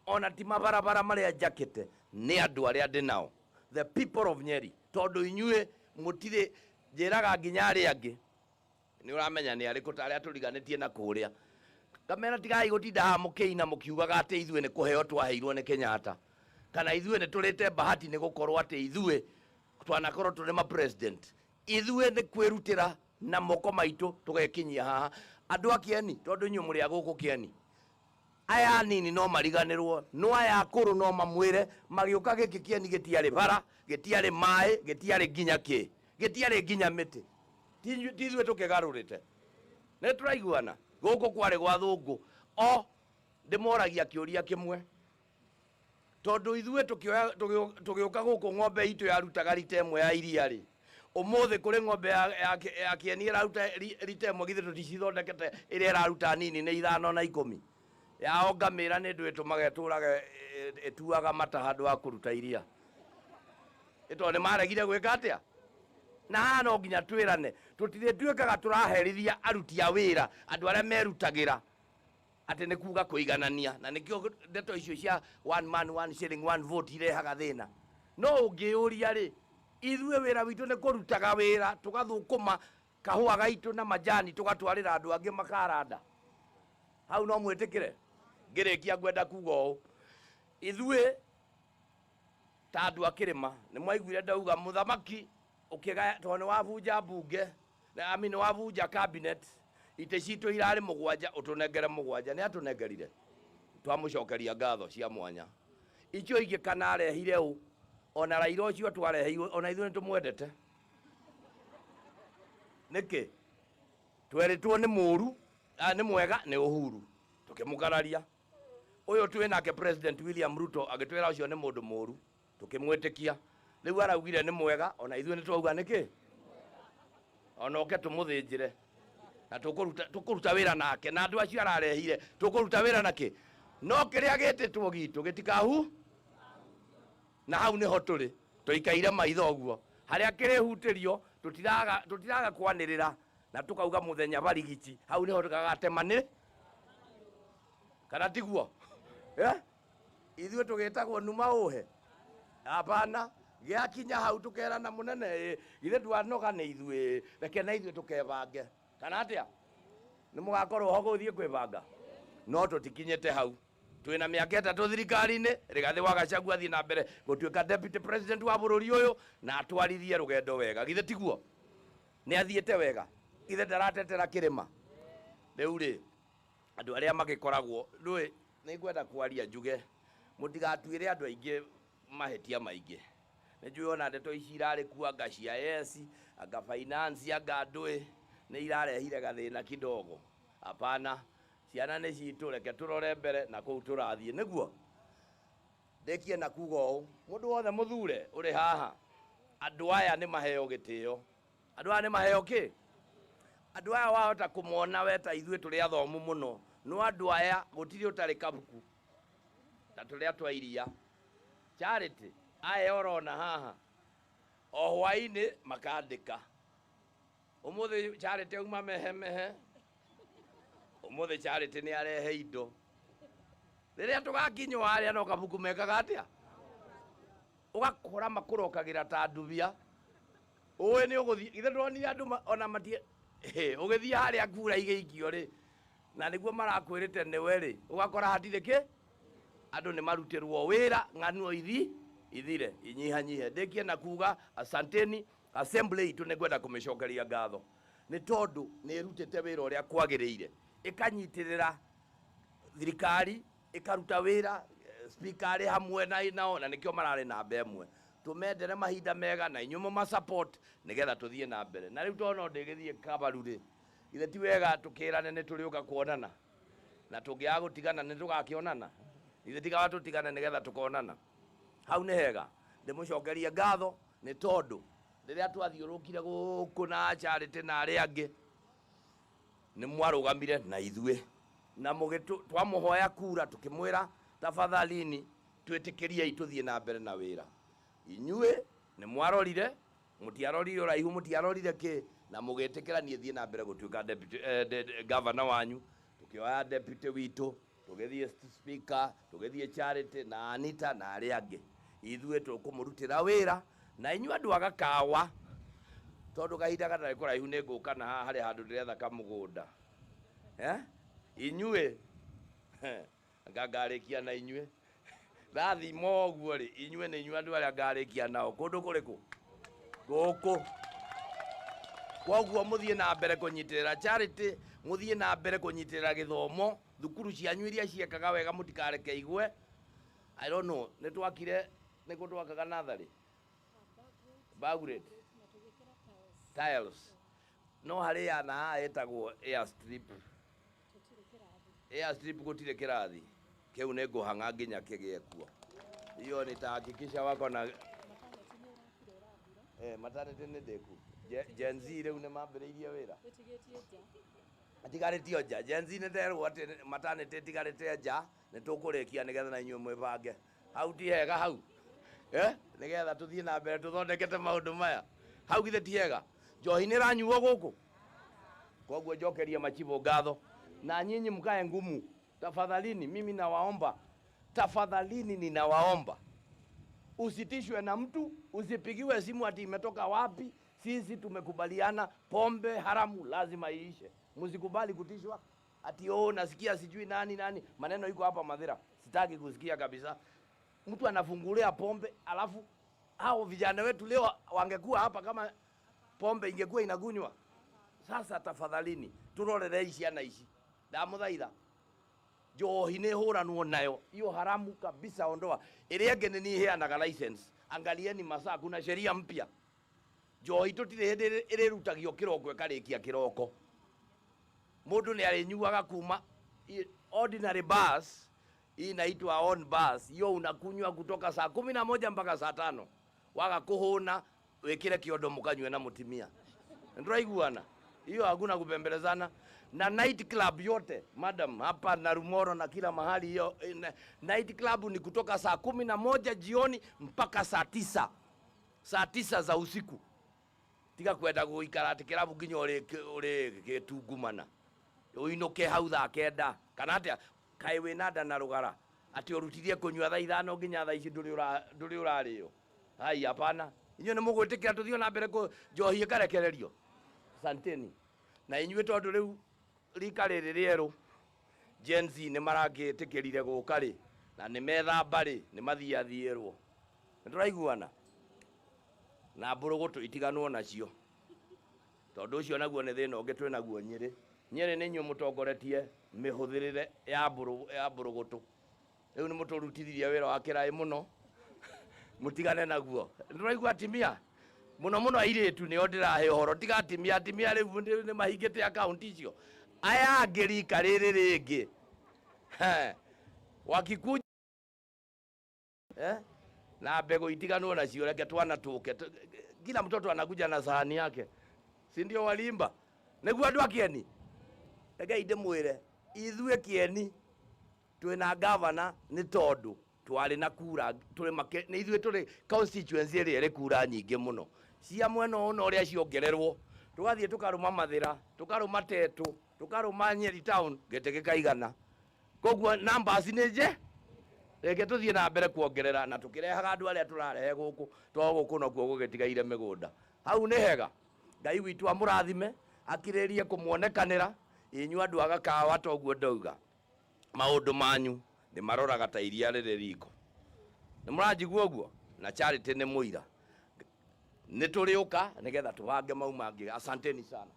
ona ti mabarabara maria jakete ni andu aria ndi nao, the people of Nyeri, tondu inyue mutire njiraga nginya ari angi ni uramenya ni ari kutari aturiganitie na kuria kamera tigai gutinda ha mukiina mukiugaga ati ithue ni kuheo twaheirwo ni Kenyatta kana ithue ni turite bahati ni gukorwo ati ithue twanakorwo turi ma president. Ithue ni kwirutira na moko maitu tugekinyia haha andu akieni tondu inyu muri aguku kieni aya nini no mariganirwo no aya akuru no mamwire magiuka giki kieni gitiari bara gitiari mai gitiari nginya ki gitiari nginya miti tithue tukigarurite ne turaiguana guku kwari gwa thungu o ndimoragia kiuria kimwe tondu ithue tugiuka guku ng'ombe itu yarutaga rita imwe ya iria ri umuthi kuri ng'ombe ya kieni iraruta rita imwe githe tuticithondekete iria iraruta nini ni 5 na 10 ya ongamira ni ndu itumage turage etuaga mata handu wa kuruta iria ito ni maregire gwika atia na no nginya twirane tutire twekaga turaherithia aruti a wira andu aria merutagira ati ni kuga kuiganania na nikio ndeto icio cia one man one shilling one vote irehaga thina no ungiuria ri ithue wira witu ni kurutaga wira tugathukuma kahua gaitu na majani tugatwarira andu angi makaranda hau no mwitikire ngirikia ngwenda kuga u ithue ta andu akirima ni mwaiguire ndauga muthamaki ukiga tone wabunja bunge na amini wabunja cabinet ite citu irari mugwanja utunengere mugwanja ni atunengerire twamucokeria ngatho cia mwanya icio ingi kana arehire u ona Raila ucio twareheirwo ona ithuĩ nitumwendete niki tweritwo ni muru ni mwega ni Uhuru tukimugararia uyu twinake President William Ruto agitwira ucio ni mundu muru tukimwitikia riu araugire ni mwega ona ithuĩ nitwauga niki ona oke tumuthinjire na tukuruta wira nake na andu acio ararehire tukuruta wira naki no kiria gititwo gitu gitikahu na hau niho turi tuikaire maitho guo haria kirihutirio tutiraga kwanirira na tukauga muthenya barigiti hau niho tukagatemani kana tiguo ithue tugitagwo numa uhe apana giakinya hau tukerana munene githe twanoga ni ithue reke na ithue tukebange kana atia ni mugakorwo ho guthie kwibanga no tutikinyete hau twina miaka 3 thirikari-ini Rigathi wa Gachagua athie na mbere gutuika deputy president wa bururi uyu na atwarithie rugendo wega githe tiguo ni athiete wega githe ndaratetera kirima riu ri andu aria magikoragwo ndui ni ngwenda kwaria njuge mutigatuire andu aingi mahetia maingi ni njui ona ndeto ici irari kuanga cia yes anga finance anga ndui ni irarehire gathina kidogo hapana ciana ni citu reke turore mbere na kuu turathie niguo ndekie na kuga u mundu wothe muthure uri haha andu aya ni maheo gitio andu aya ni maheo ki andu aya wahota kumona weta ithue turi athomu muno no andu aya gutiri utari kabuku ta turi atwa iria Charity aya orona haha o hwaini makandika umuthi Charity uma mehe umuthi Charity ni arehe indo riria tugakinywa aria no kabuku mekaga atia ugakora makurokagira ta ndubia uwe ni uguthi ithe ndonire andu ona matie ugithia haria kura igeikio ri na niguo marakwirite niwe ri ugakora hatire ki andu ni marutirwo wira ng'anuo ithire inyihanyihe ndekie na kuga asanteni assembly itu nigwenda kumicokeria ngatho ni tondu ni irutite wira uria kwagiriire ikanyitirira thirikari ikaruta wira speaker hamwe na nikio marare na mbemwe tumendere mahinda mega na inyumo ma support nigetha tuthie na mbere na riu tono ndigithie kabaruri ithe ti wega tukirane ni turiuka kuonana na tungiaga gutigana ni tugakionana ithe tiga tutigana nigetha tukonana hau ni hega ndimucokeria ngatho ni tondu riria twathiurukire guku na Charity na aria angi ni mwarugamire na ithue na mugitu twamuhoya kura tukimwira tafadhalini twitikirie ituthie na mbere na wira inyue ni mwarorire mutiarorire uraihu mutiarorire ki na mugetikira nie thie na mbere gutuika deputy governor wanyu tukioya deputy witu tugethie speaker, tugethie Charity na Anita na aria angi ithue tukumurutira wira na inyu andu agakawa tondu kahinda gatari kuraihu ni nguka na hari handu ndiretha kamugunda inyue ngangarikia na inyue rathimo oguo ri inyue ni inyue andu aria ngarikia nao kundu kuriku guku koguo muthie na mbere kunyitirira Charity muthie na mbere kunyitirira githomo thukuru cianyu iria ciekaga wega mutikareke igwe I don't know nitwakire niko twakaga nathari Bagret tiles no hari ya na etagwo airstrip gutire kirathi kiu ne nguhanga nginya kigie kuo iyo nitahakikisha wako na maternity ni ndeku Gen Z riu ne mambiriirie wira atigaritio nja Gen Z ne nderwo ati maternity tigarite nja nitukurikia nigetha na inyue mwibange hau ti hega hau nigetha tuthie na mbere tuthondekete maundu maya hau githe ti hega njohi ni ranyuo guku koguo njokeria machibo ngatho na nyinyi mkae ngumu tafadhalini mimi nawaomba tafadhalini ninawaomba usitishwe na mtu usipigiwe simu ati imetoka wapi sisi tumekubaliana pombe haramu lazima iishe msikubali kutishwa ati nasikia sijui nani maneno iko hapa Mathira sitaki kusikia kabisa mtu anafungulia pombe alafu hao vijana wetu leo wangekuwa hapa kama pombe ingekuwa inagunywa sasa tafadhalini turorere ciana ici ndamuthaitha njohi ni huranwo nayo hiyo haramu kabisa ondoa ile ngene ni heanaga license angalieni masaa kuna sheria mpya njohi tutire hindi irerutagio kiroko ekarikia kiroko mundu ni arinyuaga kuma ordinary bus inaitwa on bus hiyo unakunywa kutoka saa 11 mpaka saa 5 waga kuhuna wekire kiondo mukanywe na mutimia ndiraiguana hiyo hakuna kupembelezana na night club yote madam hapa na Rumoro na kila mahali hiyo night club ni kutoka saa 11 jioni mpaka saa 9 za usiku tiga kwenda guikara ati kirabu nginya uri gitungumana uinuke hau thaa 9 kana atia kai wina nda na rugara ati urutirie kunywa thaa 5 nginya thaa ici nduri urario hai hapana inyo ni mugwitikira tuthio na mbere ku njohi ikarekererio santeni na inyue tondu riu rika riri rieru Gen Z ni maragitikirire gukari na ni methamba ri ni mathiathierwo ndiraiguana na mburugutu itiganwo nacio tondu ucio naguo ni thina ungi twi naguo Nyeri ni nyu mutongoretie mihuthirire ya mburugutu riu ni muturutithirie wira wa kirai muno mutigane naguo ndiraigua atimia muno airitu ni ondirahe horo tiga atimia riu ni mahingite account icio aya ngirika riri ringi wakikuja na mbegu itiganwo nacio reke twana tuke kila mtoto anakuja na sahani yake si ndio walimba niguo andu akieni reke inde mwire ithue kieni twina governor ni tondu twari na kura turi ni ithue turi constituency ri kura nyingi muno cia mweno no ria ciongererwo tugathie tukaruma Mathira tukaruma Tetu tukaruma Nyeri town gete gikaigana koguo numbers ni je reke tuthie na mbere kuongerera na tukirehaga andu aria turarehe guku twaguku no kuo gugitigaire migunda hau ni hega Ngai witu amurathime akiririe kumuonekanira inyu andu agakawa toguo ndauga maundu manyu ni maroraga ta iria riri riko ni muranjigua guo na Charity ni muira nituriuka nigetha tubange mau mangi asanteni sana.